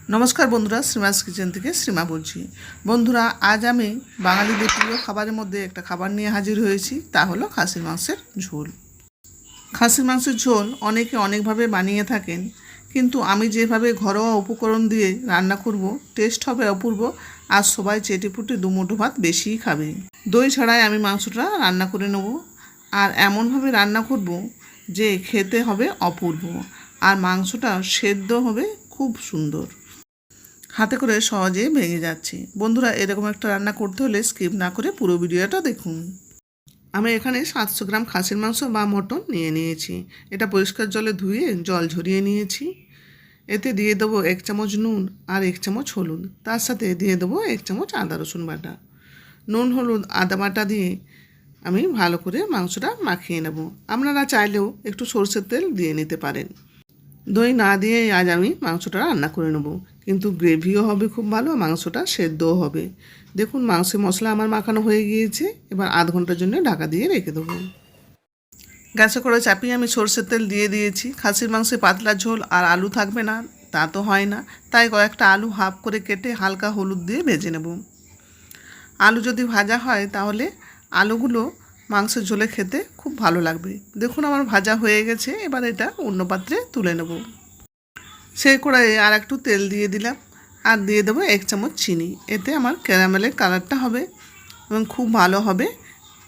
নমস্কার বন্ধুরা, শ্রীমাস কিচেন থেকে শ্রীমা বলছি। বন্ধুরা, আজ আমি বাঙালিদের প্রিয় খাবারের মধ্যে একটা খাবার নিয়ে হাজির হয়েছি, তা হলো খাসির মাংসের ঝোল। খাসির মাংসের ঝোল অনেকে অনেকভাবে বানিয়ে থাকেন, কিন্তু আমি যেভাবে ঘরোয়া উপকরণ দিয়ে রান্না করব, টেস্ট হবে অপূর্ব। আর সবাই চেটেপুটে দুমুঠো ভাত বেশিই খাবে। দই ছাড়াই আমি মাংসটা রান্না করে নেব, আর এমনভাবে রান্না করব যে খেতে হবে অপূর্ব, আর মাংসটা সেদ্ধ হবে খুব সুন্দর, হাতে করে সহজে ভেঙে যাচ্ছে। বন্ধুরা, এরকম একটা রান্না করতে হলে স্কিপ না করে পুরো ভিডিওটা দেখুন। আমি এখানে 700 গ্রাম খাসির মাংস বা মটন নিয়ে নিয়েছি। এটা পরিষ্কার জলে ধুয়ে জল ঝরিয়ে নিয়েছি। এতে দিয়ে দেবো 1 চামচ নুন আর 1 চামচ হলুদ। তার সাথে দিয়ে দেবো 1 চামচ আদা রসুন বাটা। নুন, হলুদ, আদা বাটা দিয়ে আমি ভালো করে মাংসটা মাখিয়ে নেব। আপনারা চাইলেও একটু সরষের তেল দিয়ে নিতে পারেন। দই না দিয়ে আজ আমি মাংসটা রান্না করে নেব, কিন্তু গ্রেভিও হবে খুব ভালো, মাংসটা সেদ্ধও হবে। দেখুন, মাংসের মশলা আমার মাখানো হয়ে গিয়েছে। এবার আধ ঘন্টার জন্য ঢাকা দিয়ে রেখে দেবো। গ্যাসে করে চাপিয়ে আমি সরষের তেল দিয়ে দিয়েছি। খাসির মাংসে পাতলা ঝোল আর আলু থাকবে না তা তো হয় না, তাই কয়েকটা আলু হাফ করে কেটে হালকা হলুদ দিয়ে ভেজে নেব। আলু যদি ভাজা হয় তাহলে আলুগুলো মাংসের ঝোলে খেতে খুব ভালো লাগবে। দেখুন, আমার ভাজা হয়ে গেছে। এবার এটা অন্য পাত্রে তুলে নেব। সেই কড়াইয়ে আর একটু তেল দিয়ে দিলাম, আর দিয়ে দেবো 1 চামচ চিনি। এতে আমার ক্যারামেলের কালারটা হবে এবং খুব ভালো হবে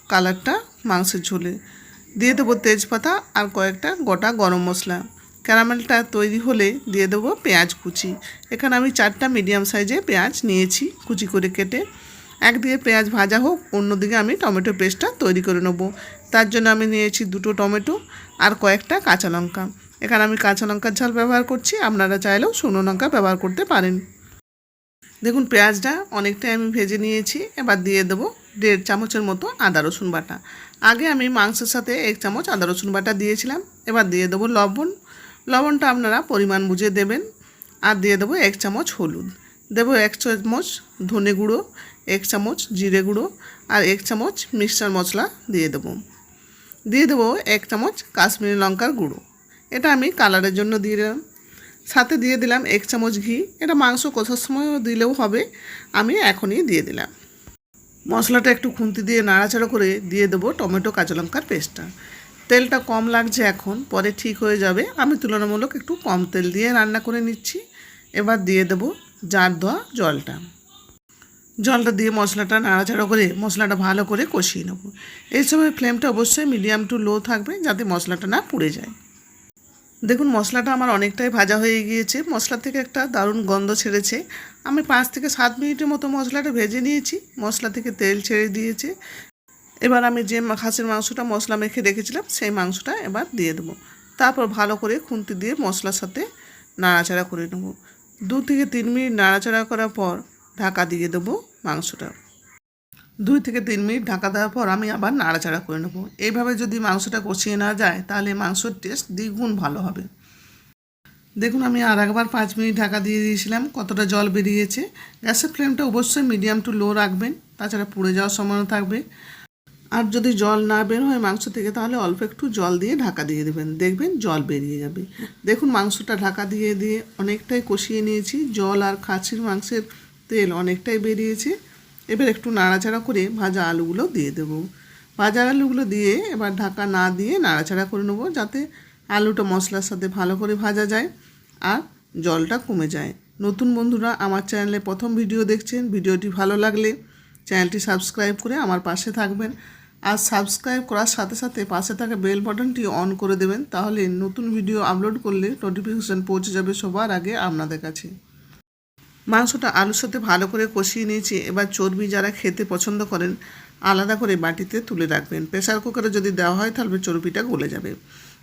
কালারটা মাংসের ঝোলে। দিয়ে দেবো তেজপাতা আর কয়েকটা গোটা গরম মশলা। ক্যারামেলটা তৈরি হলে দিয়ে দেবো পেঁয়াজ কুচি। এখানে আমি 4টা মিডিয়াম সাইজে পেঁয়াজ নিয়েছি কুচি করে কেটে। একদিকে পেঁয়াজ ভাজা হোক, অন্যদিকে আমি টমেটো পেস্টটা তৈরি করে নেব। তার জন্য আমি নিয়েছি 2টো টমেটো আর কয়েকটা কাঁচা লঙ্কা। এখানে আমি কাঁচা লঙ্কার ঝাল ব্যবহার করছি, আপনারা চাইলেও শুকনো লঙ্কা ব্যবহার করতে পারেন। দেখুন, পেঁয়াজটা অনেকটাই আমি ভেজে নিয়েছি। এবার দিয়ে দেবো 1.5 চামচের মতো আদা রসুন বাটা। আগে আমি মাংসের সাথে 1 চামচ আদা রসুন বাটা দিয়েছিলাম। এবার দিয়ে দেবো লবণ। লবণটা আপনারা পরিমাণ বুঝে দেবেন। আর দিয়ে দেবো 1 চামচ হলুদ। দেবো 1 চামচ ধনে গুঁড়ো, 1 চামচ জিরে গুঁড়ো আর 1 চামচ মিক্সচার মশলা দিয়ে দেবো। দিয়ে দেবো 1 চামচ কাশ্মীরি লঙ্কার গুঁড়ো। এটা আমি কালারের জন্য দিয়ে দিলাম। সাথে দিয়ে দিলাম 1 চামচ ঘি। এটা মাংস কষার সময়ও দিলেও হবে, আমি এখনই দিয়ে দিলাম। মশলাটা একটু খুন্তি দিয়ে নাড়াচাড়া করে দিয়ে দেবো টমেটো কাঁচা লঙ্কার পেস্টটা। তেলটা কম লাগছে এখন, পরে ঠিক হয়ে যাবে। আমি তুলনামূলক একটু কম তেল দিয়ে রান্না করে নিচ্ছি। এবার দিয়ে দেবো জার দেওয়া জলটা দিয়ে মশলাটা নাড়াচাড়া করে মশলাটা ভালো করে কষিয়ে নেব। এই সময় ফ্লেমটা অবশ্যই মিডিয়াম টু লো থাকবে, যাতে মশলাটা না পুড়ে যায়। দেখুন, মশলাটা আমার অনেকটাই ভাজা হয়ে গিয়েছে। মশলা থেকে একটা দারুণ গন্ধ ছেড়েছে। আমি 5 থেকে 7 মিনিটের মতো মশলাটা ভেজে নিয়েছি। মশলা থেকে তেল ছেড়ে দিয়েছে। এবার আমি যে খাসির মাংসটা মশলা মেখে রেখেছিলাম, সেই মাংসটা এবার দিয়ে দেবো। তারপর ভালো করে খুন্তি দিয়ে মশলার সাথে নাড়াচাড়া করে নেব। 2 থেকে 3 মিনিট নাড়াচাড়া করার পর ঢাকা দিয়ে দেবো মাংসটা। 2 থেকে 3 মিনিট ঢাকা দেওয়ার পর আমি আবার নাড়াচাড়া করে নেব। এইভাবে যদি মাংসটা কষিয়ে নেওয়া যায়, তাহলে মাংসের টেস্ট দ্বিগুণ ভালো হবে। দেখুন, আমি আর একবার 5 মিনিট ঢাকা দিয়ে দিয়েছিলাম। কতটা জল বেরিয়েছে। গ্যাসের ফ্লেমটা অবশ্যই মিডিয়াম টু লো রাখবেন, তাছাড়া পুড়ে যাওয়ার সম্ভাবনা থাকবে। আর যদি জল না বের হয় মাংস থেকে, তাহলে অল্প একটু জল দিয়ে ঢাকা দিয়ে দেবেন, দেখবেন জল বেরিয়ে যাবে। দেখুন, মাংসটা ঢাকা দিয়ে দিয়ে অনেকটাই কষিয়ে নিয়েছি। জল আর খাসির মাংসের তেল অনেকটাই বেরিয়েছে। এবার একটু নাড়াচাড়া করে ভাজা আলুগুলো দিয়ে দেবো। ভাজা আলুগুলো দিয়ে এবার ঢাকা না দিয়ে নাড়াচাড়া করে নেবো, যাতে আলুটা মশলার সাথে ভালো করে ভাজা যায় আর জলটা কমে যায়। নতুন বন্ধুরা আমার চ্যানেলে প্রথম ভিডিও দেখছেন, ভিডিওটি ভালো লাগলে চ্যানেলটি সাবস্ক্রাইব করে আমার পাশে থাকবেন। আর সাবস্ক্রাইব করার সাথে সাথে পাশে থাকা বেল বাটনটি অন করে দেবেন, তাহলে নতুন ভিডিও আপলোড করলে নোটিফিকেশান পৌঁছে যাবে সবার আগে আপনাদের কাছে। মাংসটা আলুর সাথে ভালো করে কষিয়ে নিয়েছি। এবার চর্বি যারা খেতে পছন্দ করেন, আলাদা করে বাটিতে তুলে রাখবেন। প্রেসার কুকারে যদি দেওয়া হয় তাহলে চর্বিটা গলে যাবে।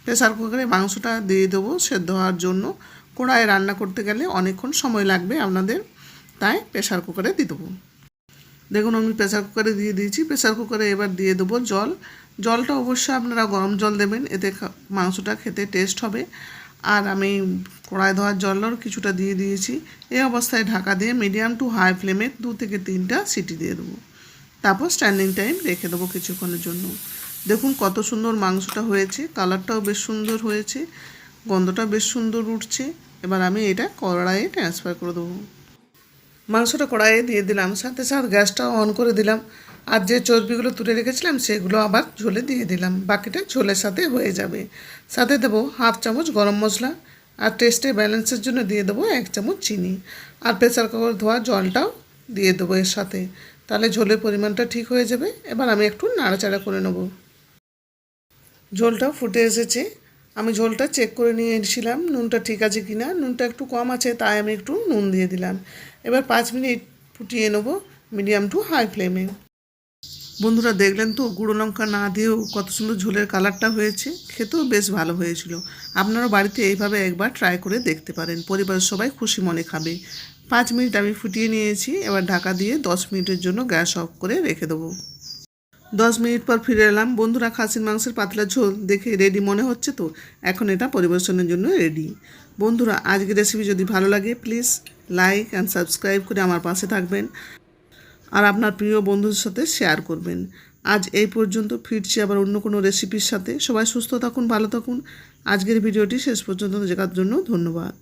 প্রেসার কুকারে মাংসটা দিয়ে দেবো সেদ্ধ হওয়ার জন্য। কড়াইয়ে রান্না করতে গেলে অনেকক্ষণ সময় লাগবে আপনাদের, তাই প্রেসার কুকারে দিয়ে দেবো। দেখুন, আমি প্রেসার কুকারে দিয়ে দিয়েছি। প্রেসার কুকারে এবার দিয়ে দেবো জল। জলটা অবশ্যই আপনারা গরম জল দেবেন, এতে মাংসটা খেতে টেস্ট হবে। আর আমি কড়াই ধোয়ার জলও কিছুটা দিয়ে দিয়েছি। এই অবস্থায় ঢাকা দিয়ে মিডিয়াম টু হাই ফ্লেমে 2 থেকে 3টা সিটি দিয়ে দেবো। তারপর স্ট্যান্ডিং টাইম রেখে দেবো কিছুক্ষণের জন্য। দেখুন কত সুন্দর মাংসটা হয়েছে, কালারটাও বেশ সুন্দর হয়েছে, গন্ধটা বেশ সুন্দর উঠছে। এবার আমি এটা কড়াইয়ে ট্রান্সফার করে দেবো। মাংসটা কড়াইয়ে দিয়ে দিলাম, সাথে সাথে গ্যাসটা অন করে দিলাম। আর যে চর্বিগুলো তুলে রেখেছিলাম সেগুলো আবার ঝোলে দিয়ে দিলাম, বাকিটা ঝোলের সাথে হয়ে যাবে। সাথে দেবো 1/2 চামচ গরম মশলা, আর টেস্টে ব্যালেন্সের জন্য দিয়ে দেবো 1 চামচ চিনি। আর প্রেসার কুকার ধোয়া জলটাও দিয়ে দেবো এর সাথে, তাহলে ঝোলের পরিমাণটা ঠিক হয়ে যাবে। এবার আমি একটু নাড়াচাড়া করে নেব। ঝোলটা ফুটে এসেছে, আমি ঝোলটা চেক করে নিয়েছিলাম নুনটা ঠিক আছে কি না। নুনটা একটু কম আছে, তাই আমি একটু নুন দিয়ে দিলাম। এবার 5 মিনিট ফুটিয়ে নেব মিডিয়াম টু হাই ফ্লেমে। বন্ধুরা দেখলেন তো গুঁড়ো লঙ্কা না দিয়েও কত সুন্দর ঝোলের কালারটা হয়েছে, খেতেও বেশ ভালো হয়েছিল। আপনারা বাড়িতে এইভাবে একবার ট্রাই করে দেখতে পারেন, পরিবারের সবাই খুশি মনে খাবে। 5 মিনিট আমি ফুটিয়ে নিয়েছি, এবার ঢাকা দিয়ে 10 মিনিটের জন্য গ্যাস অফ করে রেখে দেবো। 10 মিনিট পর ফিরে এলাম। বন্ধুরা খাসির মাংসের পাতলা ঝোল দেখে রেডি মনে হচ্ছে তো, এখন এটা পরিবেশনের জন্য রেডি। বন্ধুরা আজকের রেসিপি যদি ভালো লাগে প্লিজ লাইক অ্যান্ড সাবস্ক্রাইব করে আমার পাশে থাকবেন, আর আপনার প্রিয় বন্ধুদের সাথে শেয়ার করবেন। আজ এই পর্যন্ত, ফিরছি আবার অন্য কোনো রেসিপির সাথে। সবাই সুস্থ থাকুন, ভালো থাকুন। আজকের ভিডিওটি শেষ পর্যন্ত দেখার জন্য ধন্যবাদ।